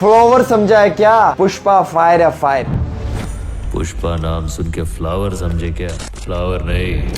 Flower समझा है क्या? पुष्पा फायर है फायर। पुष्पा नाम सुन के फ्लावर समझे क्या? फ्लावर नहीं,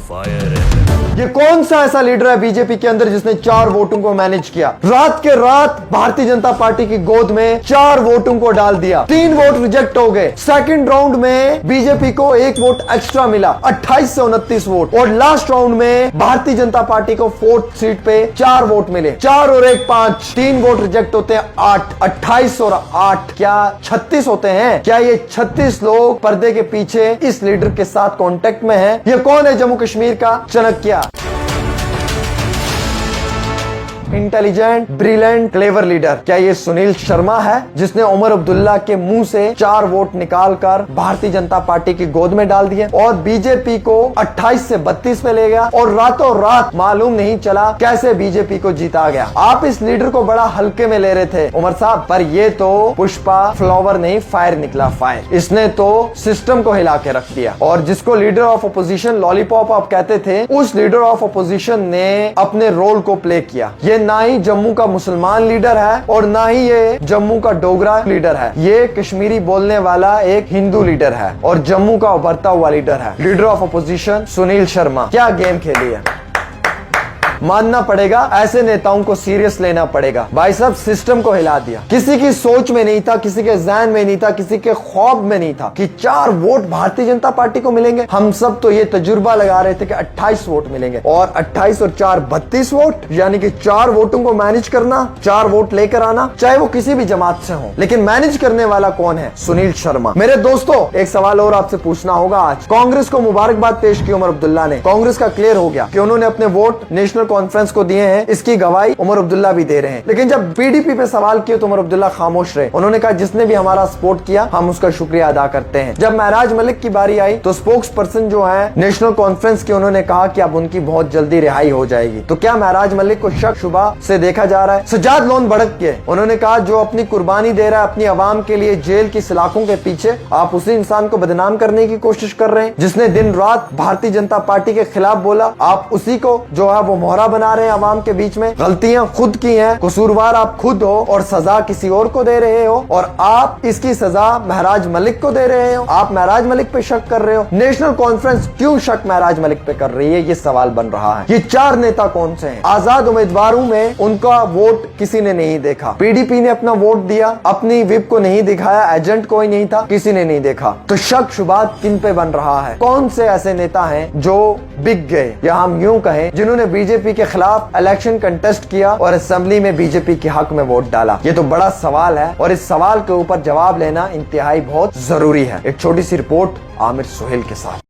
फायर है। ये कौन सा ऐसा लीडर है बीजेपी के अंदर जिसने 4 वोटों को मैनेज किया? रात के रात भारतीय जनता पार्टी की गोद में 4 वोटों को डाल दिया। 3 वोट रिजेक्ट हो गए। सेकंड राउंड में बीजेपी को 1 वोट एक्स्ट्रा मिला, 28 से 29 वोट। और लास्ट राउंड में भारतीय जनता पार्टी को 4th सीट पे 4 वोट मिले। 4 और 1 5, 3 वोट रिजेक्ट होते हैं 8, 28 और 8 क्या 36 होते हैं? क्या ये 36 लोग पर्दे के पीछे इस लीडर के साथ कॉन्टेक्ट में हैं? ये कौन है? जम्मू कश्मीर का Chanakya. Intelligent, brilliant, clever leader. क्या ये सुनील शर्मा है जिसने उमर अब्दुल्ला के मुंह से 4 वोट निकालकर भारतीय जनता पार्टी की गोद में डाल दिए और बीजेपी को 28 से 32 पे ले गया और रातों रात मालूम नहीं चला कैसे बीजेपी को जीता गया? आप इस लीडर को बड़ा हल्के में ले रहे थे उमर साहब, पर ये तो पुष्पा फ्लावर नहीं फायर निकला, फायर। इसने तो सिस्टम को हिला के रख दिया। और जिसको लीडर ऑफ अपोजिशन लॉलीपॉप आप कहते थे, उस लीडर ऑफ अपोजिशन ने अपने रोल को प्ले किया। ये ना ही जम्मू का मुसलमान लीडर है और ना ही ये जम्मू का डोगरा लीडर है। ये कश्मीरी बोलने वाला एक हिंदू लीडर है और जम्मू का उभरता हुआ लीडर है। Leader of opposition Sunil Sharma. क्या गेम खेली है? मानना पड़ेगा, ऐसे नेताओं को सीरियस लेना पड़ेगा। भाई साहब सिस्टम को हिला दिया। किसी की सोच में नहीं था, किसी के ज़हन में नहीं था, किसी के ख्वाब में नहीं था कि 4 वोट भारतीय जनता पार्टी को मिलेंगे। हम सब तो ये तजुर्बा लगा रहे थे कि 28 वोट मिलेंगे और 28 और 4 32 वोट, यानी कि 4 वोटों को मैनेज करना, 4 वोट लेकर आना, चाहे वो किसी भी जमात से हो। लेकिन मैनेज करने वाला कौन है? सुनील शर्मा। मेरे दोस्तों एक सवाल और आपसे पूछना होगा। आज कांग्रेस को मुबारकबाद पेश की उमर अब्दुल्ला ने। कांग्रेस का क्लियर हो गया कि उन्होंने अपने वोट नेशनल कॉन्फ्रेंस को दिए हैं। इसकी गवाही उमर अब्दुल्ला भी दे रहे हैं। लेकिन जब पीडीपी पे सवाल किए तो उमर अब्दुल्ला खामोश रहे। उन्होंने कहा जिसने भी हमारा सपोर्ट किया हम उसका शुक्रिया अदा करते हैं। जब महराज मलिक की बारी आई तो स्पोक्स पर्सन जो है नेशनल कॉन्फ्रेंस के, उन्होंने कहा कि अब उनकी बहुत जल्दी रिहाई हो जाएगी। तो क्या महराज मलिक को शक शुबा से देखा जा रहा है? सज्जाद लोन भड़क के उन्होंने कहा जो अपनी कुर्बानी दे रहा है अपनी आवाम के लिए जेल की सलाखों के पीछे, आप उसी इंसान को बदनाम करने की कोशिश कर रहे हैं जिसने दिन रात भारतीय जनता पार्टी के खिलाफ बोला। आप उसी को जो है वो मोहरा बना रहे हैं आवाम के बीच में। गलतियां खुद की हैं, कसूरवार आप खुद हो और सजा किसी और को दे रहे हो और आप इसकी सजा महराज मलिक को दे रहे हो। आप महराज मलिक पे शक कर रहे हो। नेशनल कॉन्फ्रेंस क्यों शक महराज मलिक पे कर रही है? ये सवाल बन रहा है। ये 4 नेता कौन से हैं? आजाद उम्मीदवारों में उनका वोट किसी ने नहीं देखा। पीडीपी ने अपना वोट दिया, अपनी विप को नहीं दिखाया, एजेंट कोई नहीं था, किसी ने नहीं देखा। तो शक शुबात किन पे बन रहा है? कौन से ऐसे नेता हैं जो बिक गए, या हम यूं कहें जिन्होंने बीजेपी के खिलाफ इलेक्शन कंटेस्ट किया और असेंबली में बीजेपी के हक में वोट डाला? ये तो बड़ा सवाल है और इस सवाल के ऊपर जवाब लेना इंतहाई बहुत जरूरी है। एक छोटी सी रिपोर्ट आमिर सुहेल के साथ।